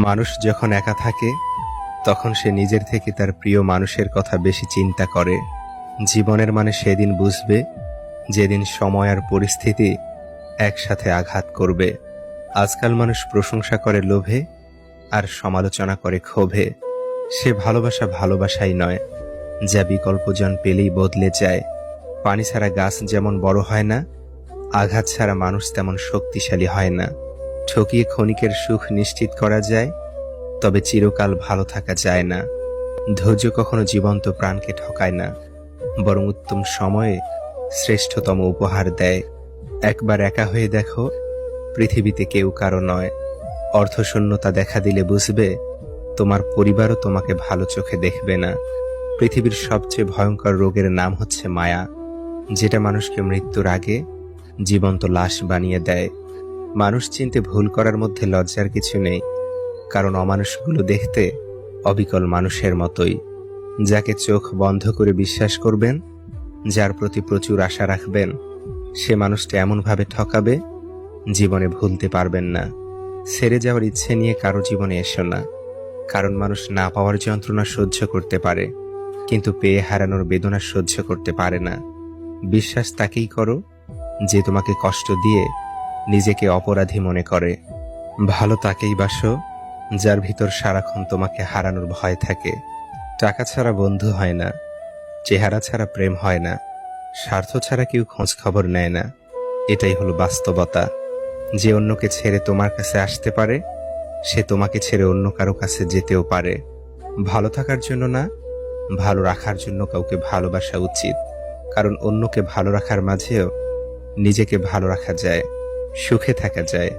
মানুষ যখন একা থাকে তখন সে নিজের থেকে তার প্রিয় মানুষের কথা বেশি চিন্তা করে। জীবনের মানে সেদিন বুঝবে যেদিন সময় আর পরিস্থিতি একসাথে আঘাত করবে। আজকাল মানুষ প্রশংসা করে লোভে আর সমালোচনা করে ক্ষোভে। সে ভালোবাসা ভালোবাসাই নয়, যা বিকল্পজন পেলেই বদলে যায়। পানি ছাড়া গাছ যেমন বড় হয় না, আঘাত ছাড়া মানুষ তেমন শক্তিশালী হয় না। ঠকিয়ে ক্ষণিকের সুখ নিশ্চিত করা যায়, তবে চিরকাল ভালো থাকা যায় না। ধৈর্য কখনো জীবন্ত প্রাণকে ঠকায় না, বরং উত্তম সময়ে শ্রেষ্ঠতম উপহার দেয়। একবার একা হয়ে দেখো, পৃথিবীতে কেউ কারো নয়। অর্থশূন্যতা দেখা দিলে বুঝবে তোমার পরিবারও তোমাকে ভালো চোখে দেখবে না। পৃথিবীর সবচেয়ে ভয়ঙ্কর রোগের নাম হচ্ছে মায়া, যেটা মানুষকে মৃত্যুর আগে জীবন্ত লাশ বানিয়ে দেয়। মানুষ চিনতে ভুল করার মধ্যে লজ্জার কিছু নেই, কারণ অমানুষগুলো দেখতে অবিকল মানুষের মতোই। যাকে চোখ বন্ধ করে বিশ্বাস করবেন, যার প্রতি প্রচুর আশা রাখবেন, সে মানুষটা এমনভাবে ঠকাবে জীবনে ভুলতে পারবেন না। ছেড়ে যাওয়ার ইচ্ছে নিয়ে কারো জীবনে এসো না, কারণ মানুষ না পাওয়ার যন্ত্রণা সহ্য করতে পারে, কিন্তু পেয়ে হারানোর বেদনা সহ্য করতে পারে না। বিশ্বাস তাকেই করো যে তোমাকে কষ্ট দিয়ে নিজেকে অপরাধী মনে করে। ভালো তাকেই বাসো যার ভিতর সারাক্ষণ তোমাকে হারানোর ভয় থাকে। টাকা ছাড়া বন্ধু হয় না, চেহারা ছাড়া প্রেম হয় না, স্বার্থ ছাড়া কেউ খোঁজ খবর নেয় না। এটাই হলো বাস্তবতা। যে অন্যকে ছেড়ে তোমার কাছে আসতে পারে, সে তোমাকে ছেড়ে অন্য কারো কাছে যেতেও পারে। ভালো থাকার জন্য না, ভালো রাখার জন্য কাউকে ভালোবাসা উচিত, কারণ অন্যকে ভালো রাখার মাঝেও নিজেকে ভালো রাখা যায়, সুখে থাকা যায়।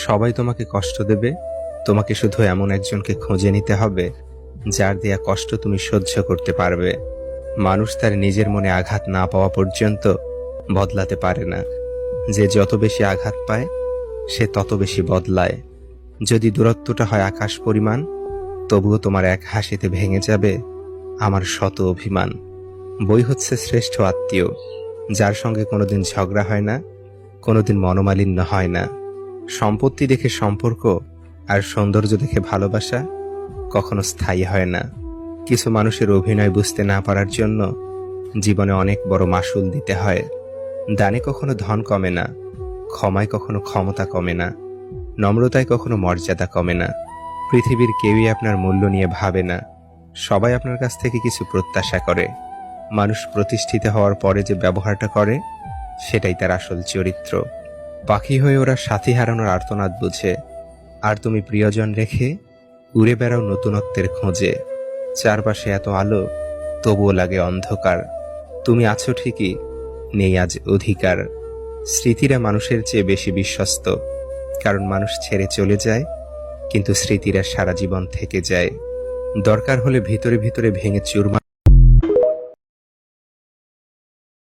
সবাই তোমাকে কষ্ট দেবে, তোমাকে শুধু এমন একজনকে খুঁজে নিতে হবে যার দেয়া কষ্ট তুমি সহ্য করতে পারবে। মানুষ তার নিজের মনে আঘাত না পাওয়া পর্যন্ত বদলাতে পারে না। যে যত বেশি আঘাত পায়, সে তত বেশি বদলায়। যদি দূরত্বটা হয় আকাশ পরিমাণ, তবুও তোমার এক হাসিতে ভেঙে যাবে আমার শত অভিমান। বই হচ্ছে শ্রেষ্ঠ আত্মীয়, যার সঙ্গে কোনোদিন ঝগড়া হয় না, কোনোদিন মনোমালিন্য হয় না। সম্পত্তি দেখে সম্পর্ক আর সৌন্দর্য দেখে ভালোবাসা কখনো স্থায়ী হয় না। কিছু মানুষের অভিনয় বুঝতে না পারার জন্য জীবনে অনেক বড় মাসুল দিতে হয়। দানে কখনো ধন কমে না, ক্ষমায় কখনো ক্ষমতা কমে না, নম্রতায় কখনো মর্যাদা কমে না। পৃথিবীর কেউই আপনার মূল্য নিয়ে ভাবে না, সবাই আপনার কাছ থেকে কিছু প্রত্যাশা করে। মানুষ প্রতিষ্ঠিত হওয়ার পরে যে ব্যবহারটা করে, সেটাই তার আসল চরিত্র। পাখি হয়ে ওরা সাথী হারানোর আর্তনাদ বুঝে, আর তুমি প্রিয়জন রেখে উড়ে বেড়াও নতুনত্বের খোঁজে। চারপাশে এত আলো, তবুও লাগে অন্ধকার। তুমি আছো ঠিকই, নেই আজ অধিকার। স্মৃতিরা মানুষের চেয়ে বেশি বিশ্বস্ত, কারণ মানুষ ছেড়ে চলে যায়, কিন্তু স্মৃতিরা সারা জীবন থেকে যায়। দরকার হলে ভিতরে ভিতরে ভেঙে চুরমার